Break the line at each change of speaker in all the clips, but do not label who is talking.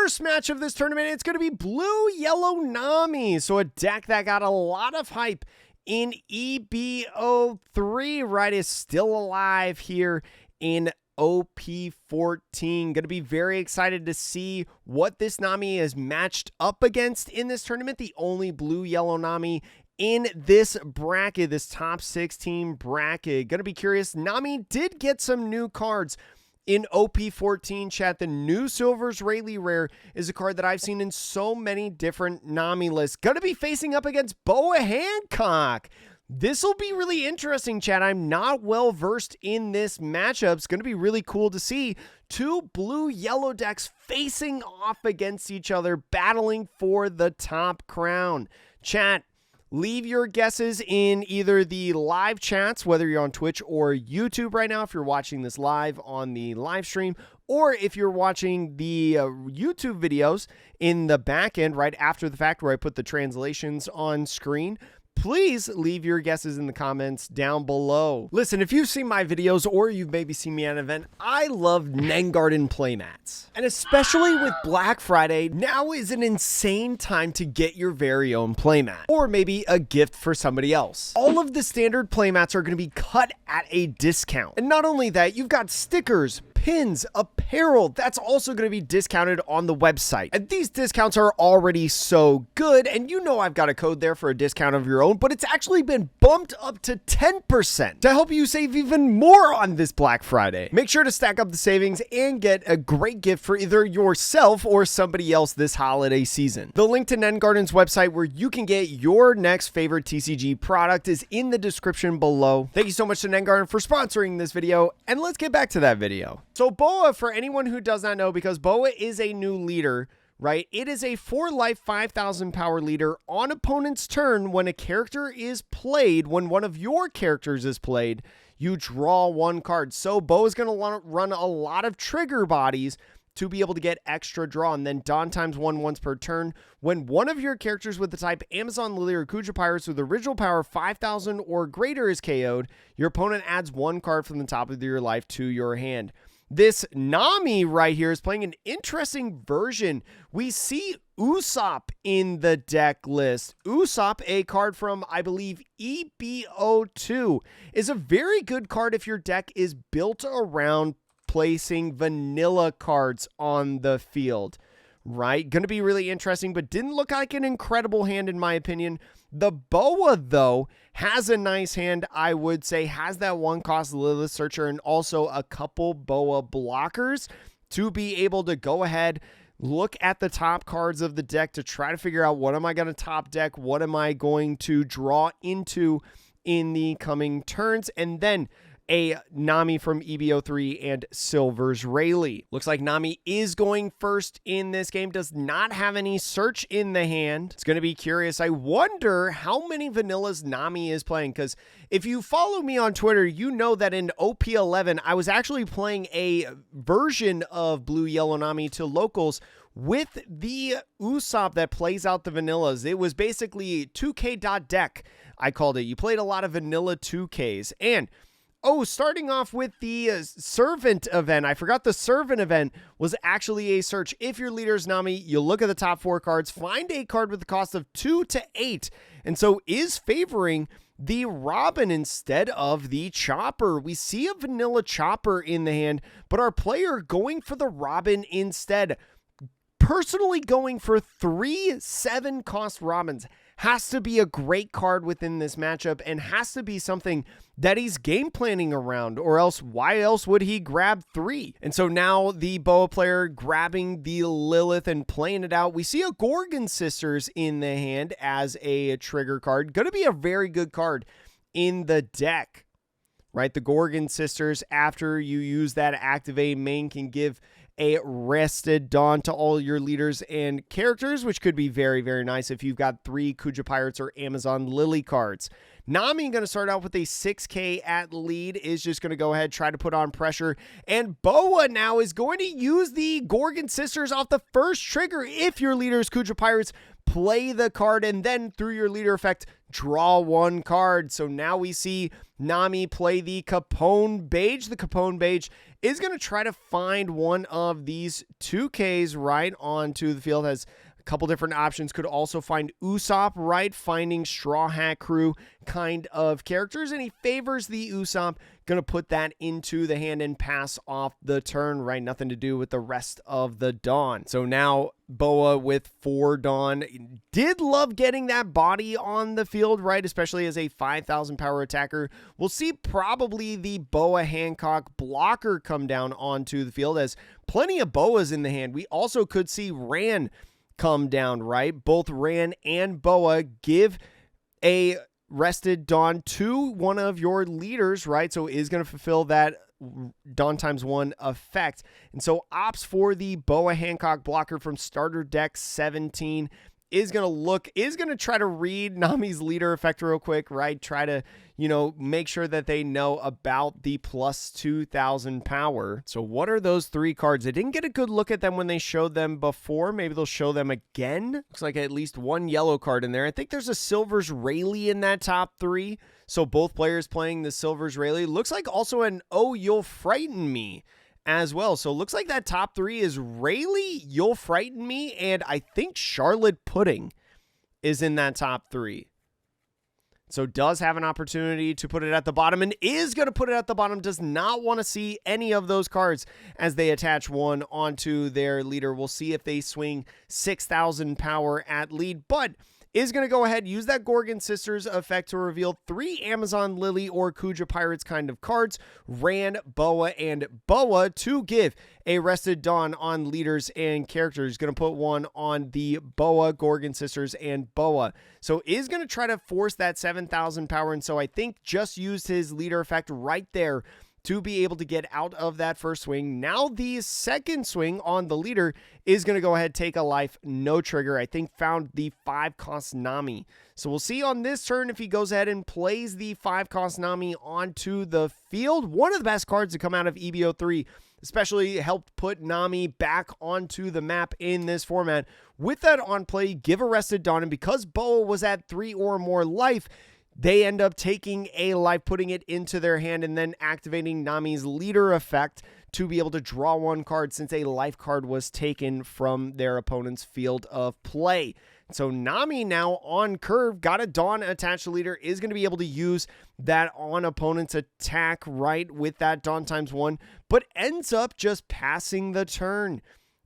first match of this tournament, it's going to be blue-yellow Nami. So a deck that got a lot of hype in EBO3, right, is still alive here in OP14. Going to be very excited to see what this Nami is matched up against in this tournament. The only blue-yellow Nami in this bracket, this top 16 bracket. Going to be curious. Nami did get some new cards in OP14 chat. The new Silver's Rayleigh Rare is a card that I've seen in so many different Nami lists. Going to be facing up against Boa Hancock. This will be really interesting, chat. I'm not well versed in this matchup. It's going to be really cool to see two blue-yellow decks facing off against each other, battling for the top crown. Chat, leave your guesses in either the live chats, whether you're on Twitch or YouTube right now, if you're watching this live on the live stream, or if you're watching the YouTube videos in the back end right after the fact where I put the translations on screen. Please leave your guesses in the comments down below. Listen, if you've seen my videos or you've maybe seen me at an event, I love Nengarden playmats. And especially with Black Friday, now is an insane time to get your very own playmat. Or maybe a gift for somebody else. All of the standard playmats are going to be cut at a discount. And not only that, you've got stickers, pins, apparel, that's also going to be discounted on the website. And these discounts are already so good, and you know I've got a code there for a discount of your own, but it's actually been bumped up to 10% to help you save even more on this Black Friday. Make sure to stack up the savings and get a great gift for either yourself or somebody else this holiday season. The link to Nengarden's website where you can get your next favorite TCG product is in the description below. Thank you so much to Nengarden for sponsoring this video, and let's get back to that video. So Boa, for anyone who does not know, because Boa is a new leader, right? It is a 4-life, 5,000 power leader on opponent's turn. When a character is played, when one of your characters is played, you draw one card. So Boa is going to run a lot of trigger bodies to be able to get extra draw, and then Dawn times 1 once per turn. When one of your characters with the type Amazon Lily or Kuja Pirates with original power 5,000 or greater is KO'd, your opponent adds one card from the top of your life to your hand. This Nami right here is playing an interesting version. We see Usopp in the deck list. Usopp, a card from, I believe, EBO2, is a very good card if your deck is built around placing vanilla cards on the field, right? Going to be really interesting, but didn't look like an incredible hand in my opinion. The Boa, though, has a nice hand, I would say. Has that 1-cost Lilith Searcher and also a couple Boa blockers to be able to go ahead, look at the top cards of the deck to try to figure out what am I going to top deck, what am I going to draw into in the coming turns, and then a Nami from EBO3 and Silver's Rayleigh. Looks like Nami is going first in this game. Does not have any search in the hand. It's going to be curious. I wonder how many vanillas Nami is playing, because if you follow me on Twitter, you know that in OP11, I was actually playing a version of blue-yellow Nami to locals with the Usopp that plays out the vanillas. It was basically 2K.deck, I called it. You played a lot of vanilla 2Ks. And oh, starting off with the Servant event. I forgot the Servant event was actually a search. If your leader is Nami, you look at the top 4 cards, find a card with the cost of 2 to 8, and so is favoring the Robin instead of the Chopper. We see a vanilla Chopper in the hand, but our player going for the Robin instead. Personally going for 3 7-cost Robins has to be a great card within this matchup and has to be something that he's game planning around, or else why else would he grab 3? And so now the Boa player grabbing the Lilith and playing it out. We see a Gorgon Sisters in the hand as a trigger card. Going to be a very good card in the deck, right? The Gorgon Sisters, after you use that activate main, can give a rested Dawn to all your leaders and characters, which could be very, very nice if you've got 3 Kuja Pirates or Amazon Lily cards. Nami going to start out with a 6K at lead, is just going to go ahead, try to put on pressure. And Boa now is going to use the Gorgon Sisters off the first trigger if your leader is Kuja Pirates, play the card, and then through your leader effect, draw one card. So now we see Nami play the Capone Beige. The Capone Beige is going to try to find one of these 2Ks right onto the field. Has a couple different options. Could also find Usopp, right? Finding Straw Hat Crew kind of characters, and he favors the Usopp. Gonna put that into the hand and pass off the turn, right? Nothing to do with the rest of the Dawn. So now Boa with 4 Dawn. Did love getting that body on the field, right? Especially as a 5,000 power attacker. We'll see probably the Boa Hancock blocker come down onto the field, as plenty of Boas in the hand. We also could see Ran come down, right? Both Ran and Boa give a rested Dawn to one of your leaders, right? So it is going to fulfill that Dawn ×1 effect. And so opts for the Boa Hancock blocker from starter deck 17 is going to try to read Nami's leader effect real quick, right? Try to, make sure that they know about the plus 2,000 power. So what are those 3 cards? I didn't get a good look at them when they showed them before. Maybe they'll show them again. Looks like at least 1 yellow card in there. I think there's a Silver's Rayleigh in that top 3. So both players playing the Silver's Rayleigh. Looks like also an Oh, You'll Frighten Me as well. So looks like that top 3 is Rayleigh, You'll Frighten Me, and I think Charlotte Pudding is in that top 3. So does have an opportunity to put it at the bottom, and is going to put it at the bottom. Does not want to see any of those cards as they attach one onto their leader. We'll see if they swing 6,000 power at lead, but is going to go ahead, use that Gorgon Sisters effect to reveal 3 Amazon Lily or Kuja Pirates kind of cards, Ran, Boa, and Boa, to give a rested Dawn on leaders and characters. Going to put one on the Boa, Gorgon Sisters, and Boa. So is going to try to force that 7,000 power, and so I think just used his leader effect right there to be able to get out of that first swing. Now the second swing on the leader is going to go ahead, take a life, no trigger. I think found the 5-cost Nami. So we'll see on this turn if he goes ahead and plays the 5-cost Nami onto the field. One of the best cards to come out of EBO3, especially helped put Nami back onto the map in this format. With that on play, give a rested Dawn, and because Boa was at 3 or more life, they end up taking a life, putting it into their hand, and then activating Nami's leader effect to be able to draw 1 card since a life card was taken from their opponent's field of play. So Nami now on curve, got a Dawn attached to leader, is going to be able to use that on opponent's attack, right, with that Dawn ×1, but ends up just passing the turn.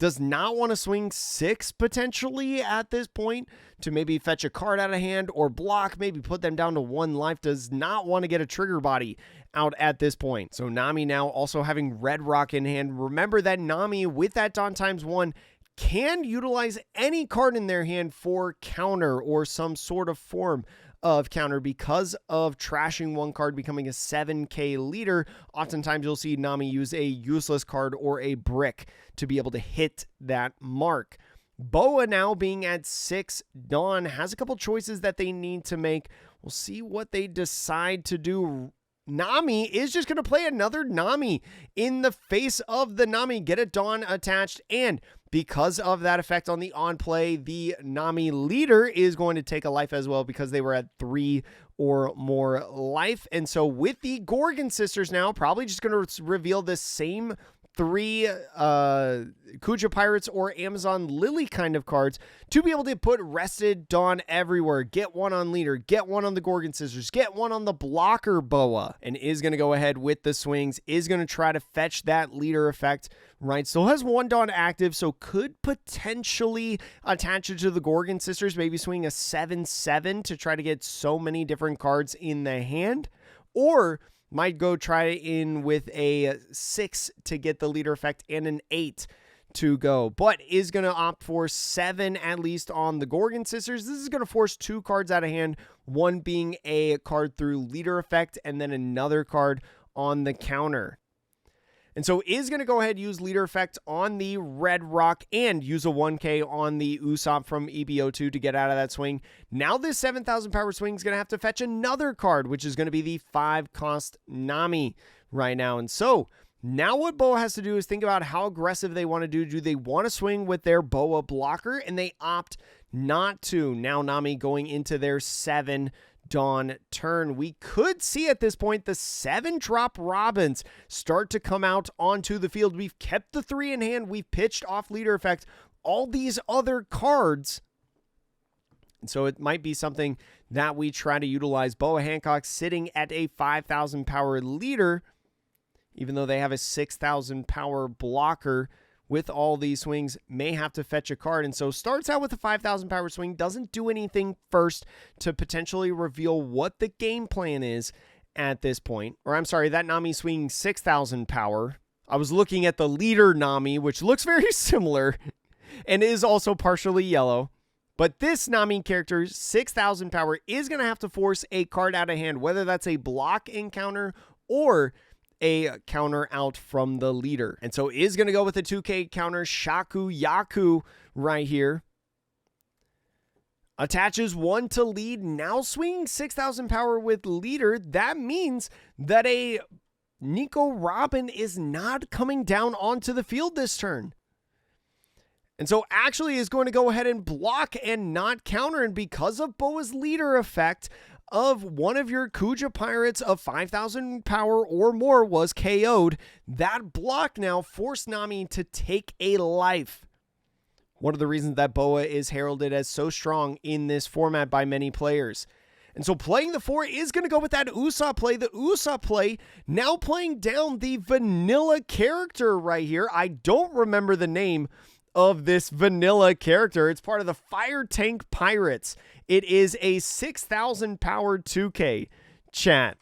Does not want to swing 6 potentially at this point to maybe fetch a card out of hand or block, maybe put them down to 1 life. Does not want to get a trigger body out at this point. So Nami now also having Red Rock in hand. Remember that Nami with that Dawn ×1 can utilize any card in their hand for counter or some sort of form of counter because of trashing 1 card, becoming a 7K leader. Oftentimes you'll see Nami use a useless card or a brick to be able to hit that mark. Boa now being at 6 Dawn has a couple choices that they need to make. We'll see what they decide to do. Nami is just going to play another Nami in the face of the Nami, get a Dawn attached, and because of that effect on the on play, the Nami leader is going to take a life as well because they were at 3 or more life. And so with the Gorgon Sisters now, probably just going to reveal the same 3 Kuja Pirates or Amazon Lily kind of cards to be able to put rested Dawn everywhere. Get 1 on leader, get 1 on the Gorgon Sisters, get 1 on the blocker Boa, and is going to go ahead with the swings, is going to try to fetch that leader effect, right? Still has 1 Dawn active, so could potentially attach it to the Gorgon Sisters, maybe swing a 7/7 to try to get so many different cards in the hand, or might go try in with a 6 to get the leader effect and an 8 to go, but is going to opt for 7 at least on the Gorgon Sisters. This is going to force 2 cards out of hand, 1 being a card through leader effect and then another card on the counter. And so is going to go ahead and use leader effect on the Red Rock and use a 1K on the Usopp from EBO2 to get out of that swing. Now this 7,000 power swing is going to have to fetch another card, which is going to be the 5-cost Nami right now. And so Now what Boa has to do is think about how aggressive they want to do. Do they want to swing with their Boa blocker? And they opt not to. Now Nami going into their 7 Dawn turn. We could see at this point the 7-drop Robins start to come out onto the field. We've kept the 3 in hand. We've pitched off leader effect. All these other cards. And so it might be something that we try to utilize. Boa Hancock sitting at a 5,000 power leader, even though they have a 6,000 power blocker. With all these swings, may have to fetch a card. And so starts out with a 5,000 power swing, doesn't do anything first to potentially reveal what the game plan is at this point. Or I'm sorry, that Nami swinging 6,000 power. I was looking at the leader Nami, which looks very similar and is also partially yellow. But this Nami character, 6,000 power, is going to have to force a card out of hand, whether that's a block encounter or a counter out from the leader. And so is going to go with a 2K counter. Shaku Yaku right here. Attaches 1 to lead. Now swinging 6,000 power with leader. That means that a Nico Robin is not coming down onto the field this turn. And so actually is going to go ahead and block and not counter. And because of Boa's leader effect of one of your Kuja pirates of 5,000 power or more was KO'd, that block now forced Nami to take a life. One of the reasons that Boa is heralded as so strong in this format by many players. And so playing the 4 is going to go with that Usopp play. The Usopp play now playing down the vanilla character right here. I don't remember the name of this vanilla character. It's part of the Fire Tank Pirates. It is a 6,000 powered 2K chat.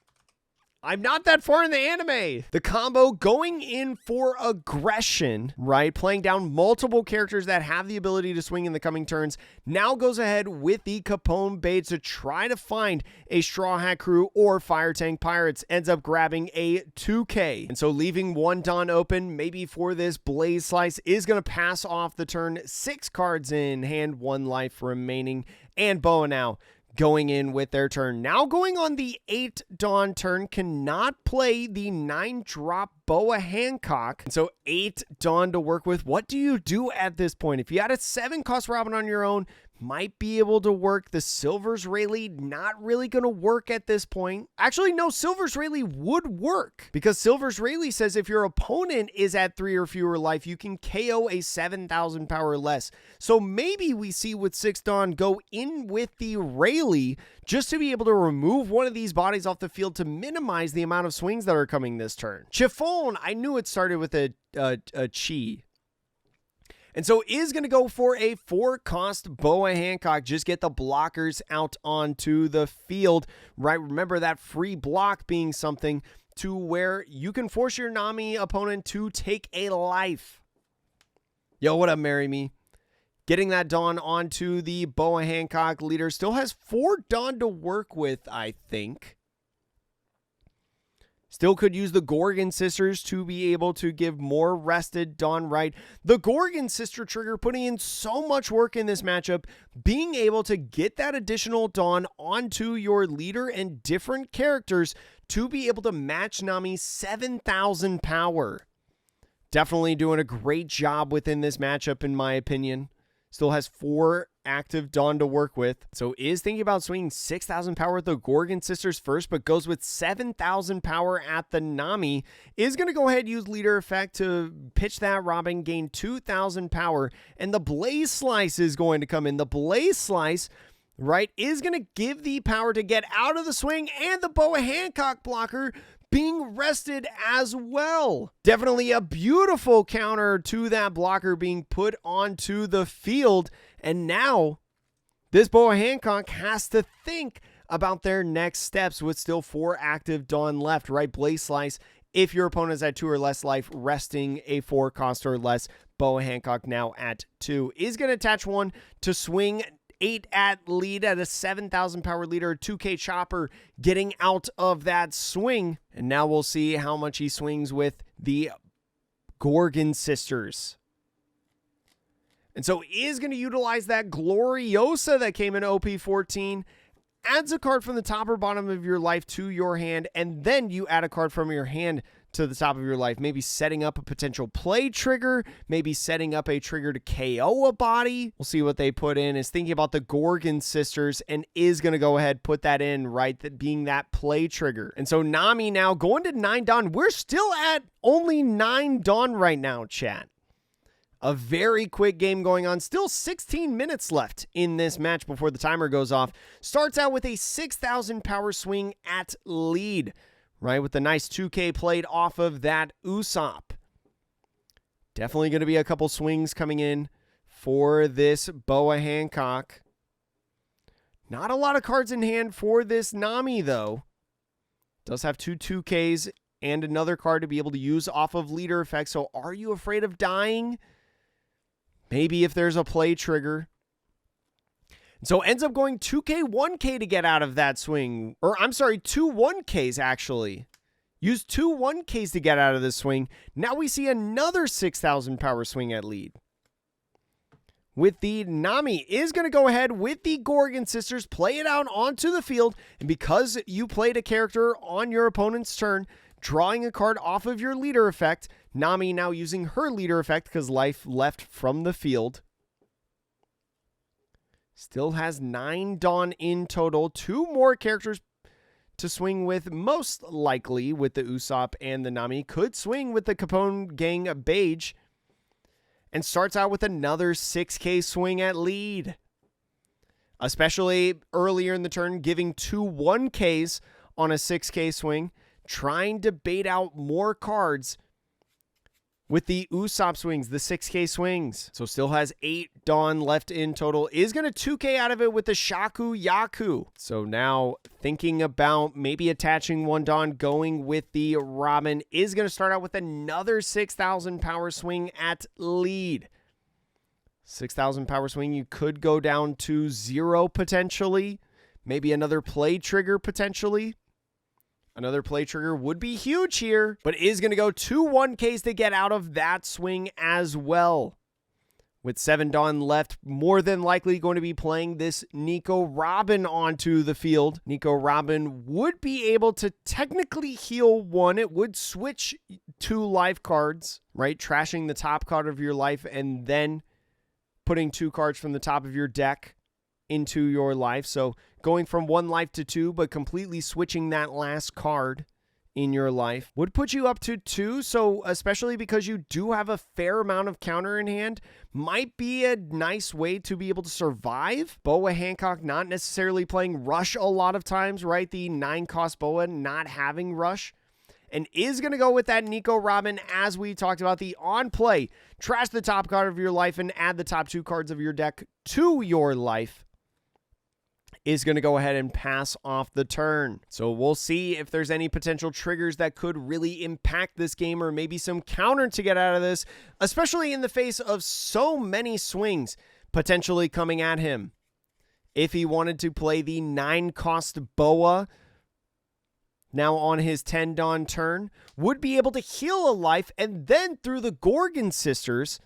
I'm not that far in the anime. The combo going in for aggression, right? Playing down multiple characters that have the ability to swing in the coming turns. Now goes ahead with the Capone Baits to try to find a Straw Hat Crew or Fire Tank Pirates. Ends up grabbing a 2K. And so leaving 1 Dawn open, maybe for this Blaze Slice, is going to pass off the turn. 6 cards in hand, 1 life remaining. And Boa now going in with their turn. Now going on the 8 Dawn turn, cannot play the 9-drop Boa Hancock. And so 8 Dawn to work with. What do you do at this point? If you had a 7-cost Robin on your own, might be able to work. The Silver's Rayleigh, not really going to work at this point. Actually, no, Silver's Rayleigh would work because Silver's Rayleigh says if your opponent is at 3 or fewer life, you can KO a 7,000 power less. So maybe we see with 6 Dawn go in with the Rayleigh just to be able to remove one of these bodies off the field to minimize the amount of swings that are coming this turn. Chiffon, I knew it started with a chi. And so is going to go for a 4-cost Boa Hancock. Just get the blockers out onto the field, right? Remember that free block being something to where you can force your Nami opponent to take a life. Yo, what up, Marry Me? Getting that Dawn onto the Boa Hancock leader. Still has 4 Dawn to work with, I think. Still could use the Gorgon Sisters to be able to give more rested Dawn right. The Gorgon Sister trigger putting in so much work in this matchup, being able to get that additional Dawn onto your leader and different characters to be able to match Nami's 7,000 power. Definitely doing a great job within this matchup, in my opinion. Still has 4 active Dawn to work with. So is thinking about swinging 6,000 power with the Gorgon Sisters first, but goes with 7,000 power at the Nami. Is going to go ahead and use leader effect to pitch that Robin, gain 2,000 power. And the Blaze Slice is going to come in. The Blaze Slice, right, is going to give the power to get out of the swing, and the Boa Hancock blocker being rested as well. Definitely a beautiful counter to that blocker being put onto the field. And now this Boa Hancock has to think about their next steps with still 4 active Dawn left, right? Blaze Slice, if your opponent is at 2 or less life, resting a 4-cost or less. Boa Hancock now at 2. Is going to attach 1 to swing 8 at lead at a 7,000 power leader. 2K Chopper getting out of that swing. And now we'll see how much he swings with the Gorgon Sisters. And so is going to utilize that Gloriosa that came in OP14. Adds a card from the top or bottom of your life to your hand. And then you add a card from your hand to the top of your life, maybe setting up a potential play trigger, maybe setting up a trigger to KO a body. We'll see what they put in. Is thinking about the Gorgon sisters and is going to go ahead, put that in, right? That being that play trigger. And so Nami now going to 9 Dawn. We're still at only 9 Dawn right now, chat. A very quick game going on. Still 16 minutes left in this match before the timer goes off. Starts out with a 6,000 power swing at lead, right? With the nice 2K played off of that Usopp. Definitely going to be a couple swings coming in for this Boa Hancock. Not a lot of cards in hand for this Nami, though. Does have 2 2Ks and another card to be able to use off of leader effect. So are you afraid of dying? Maybe if there's a play trigger. So ends up going 2K, 1K to get out of that swing. Or I'm sorry, 2 1Ks actually. Use 2 1Ks to get out of this swing. Now we see another 6,000 power swing at lead. With the Nami is going to go ahead with the Gorgon sisters, play it out onto the field. And because you played a character on your opponent's turn, drawing a card off of your leader effect, Nami now using her leader effect because life left from the field. Still has 9 Dawn in total. 2 more characters to swing with, most likely with the Usopp and the Nami. Could swing with the Capone Gang Beige. And starts out with another 6K swing at lead. Especially earlier in the turn, giving 2 1Ks on a 6K swing. Trying to bait out more cards with the Usopp swings, the 6K swings. So still has 8 Dawn left in total. Is going to 2K out of it with the Shaku Yaku. So now thinking about maybe attaching 1 Dawn, going with the Robin. Is going to start out with another 6,000 power swing at lead. 6,000 power swing. You could go down to 0 potentially. Maybe another play trigger potentially. Another play trigger would be huge here, but is going to go 2 1Ks to get out of that swing as well. With 7 Dawn left, more than likely going to be playing this Nico Robin onto the field. Nico Robin would be able to technically heal 1. It would switch 2 life cards, right? Trashing the top card of your life and then putting 2 cards from the top of your deck into your life. So going from 1 life to 2, but completely switching that last card in your life would put you up to 2. So especially because you do have a fair amount of counter in hand, might be a nice way to be able to survive. Boa Hancock not necessarily playing Rush a lot of times, right? The 9-cost Boa not having Rush. And is going to go with that Nico Robin, as we talked about, the on play. Trash the top card of your life and add the top 2 cards of your deck to your life. Is going to go ahead and pass off the turn. So we'll see if there's any potential triggers that could really impact this game, or maybe some counter to get out of this, especially in the face of so many swings potentially coming at him. If he wanted to play the 9-cost Boa now on his 10 Dawn turn, would be able to heal a life, and then through the Gorgon sisters,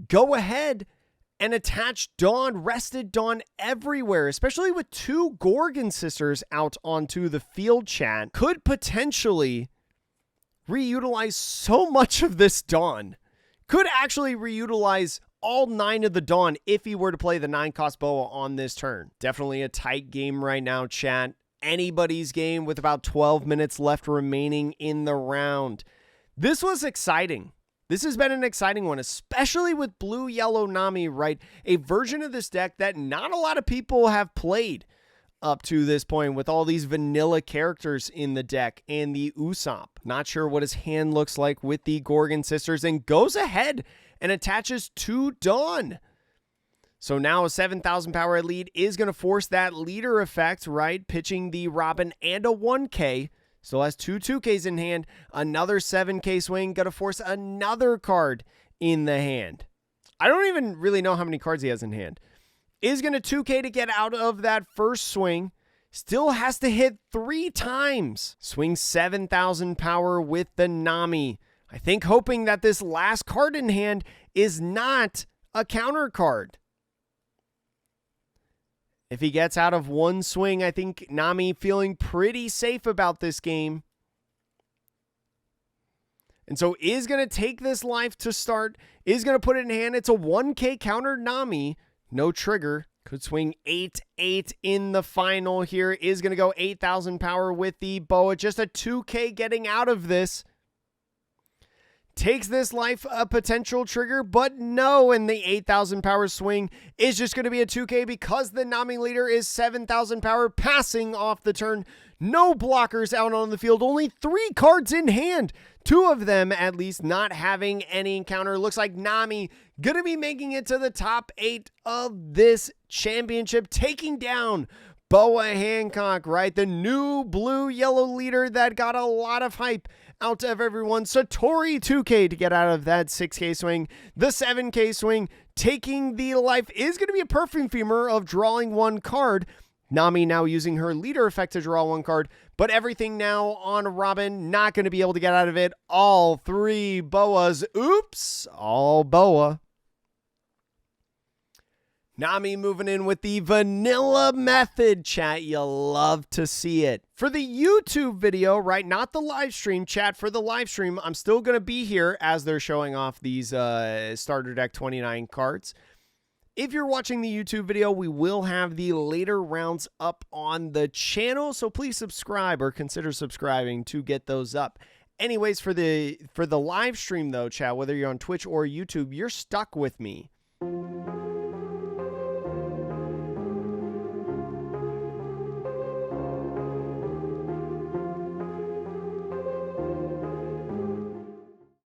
go ahead and attach Dawn, rested Dawn everywhere, especially with 2 Gorgon sisters out onto the field, chat. Could potentially reutilize so much of this Dawn. Could actually reutilize all 9 of the Dawn if he were to play the 9-cost Boa on this turn. Definitely a tight game right now, chat. Anybody's game with about 12 minutes left remaining in the round. This was exciting. This has been an exciting one, especially with blue-yellow Nami, right? A version of this deck that not a lot of people have played up to this point, with all these vanilla characters in the deck and the Usopp. Not sure what his hand looks like with the Gorgon sisters, and goes ahead and attaches 2 Dawn. So now a 7,000 power lead is going to force that leader effect, right? Pitching the Robin and a 1K. Still has 2 2Ks in hand. Another 7K swing. Got to force another card in the hand. I don't even really know how many cards he has in hand. Is going to 2K to get out of that first swing. Still has to hit 3 times. Swing 7,000 power with the Nami. I think hoping that this last card in hand is not a counter card. If he gets out of 1 swing, I think Nami feeling pretty safe about this game. And so is going to take this life to start, is going to put it in hand. It's a 1K counter Nami, no trigger. Could swing 8-8 in the final here. Is going to go 8,000 power with the Boa. Just a 2K getting out of this. Takes this life a potential trigger, but no, and the 8,000 power swing is just going to be a 2K because the Nami leader is 7,000 power passing off the turn. No blockers out on the field, only 3 cards in hand. 2 of them at least not having any encounter. Looks like Nami going to be making it to the top 8 of this championship, taking down Boa Hancock, right? The new blue-yellow leader that got a lot of hype out of everyone. Satori 2K to get out of that 6K swing. The 7K swing taking the life is going to be a perfumer of drawing 1 card. Nami now using her leader effect to draw 1 card, but everything now on Robin, not going to be able to get out of it. All 3 Boas. Oops, all Boa. Nami moving in with the vanilla method, chat. You love to see it. For the YouTube video, right, not the live stream, chat, for the live stream, I'm still going to be here as they're showing off these starter deck 29 cards. If you're watching the YouTube video, we will have the later rounds up on the channel, so please subscribe or consider subscribing to get those up. Anyways, for the live stream though, chat, whether you're on Twitch or YouTube, you're stuck with me.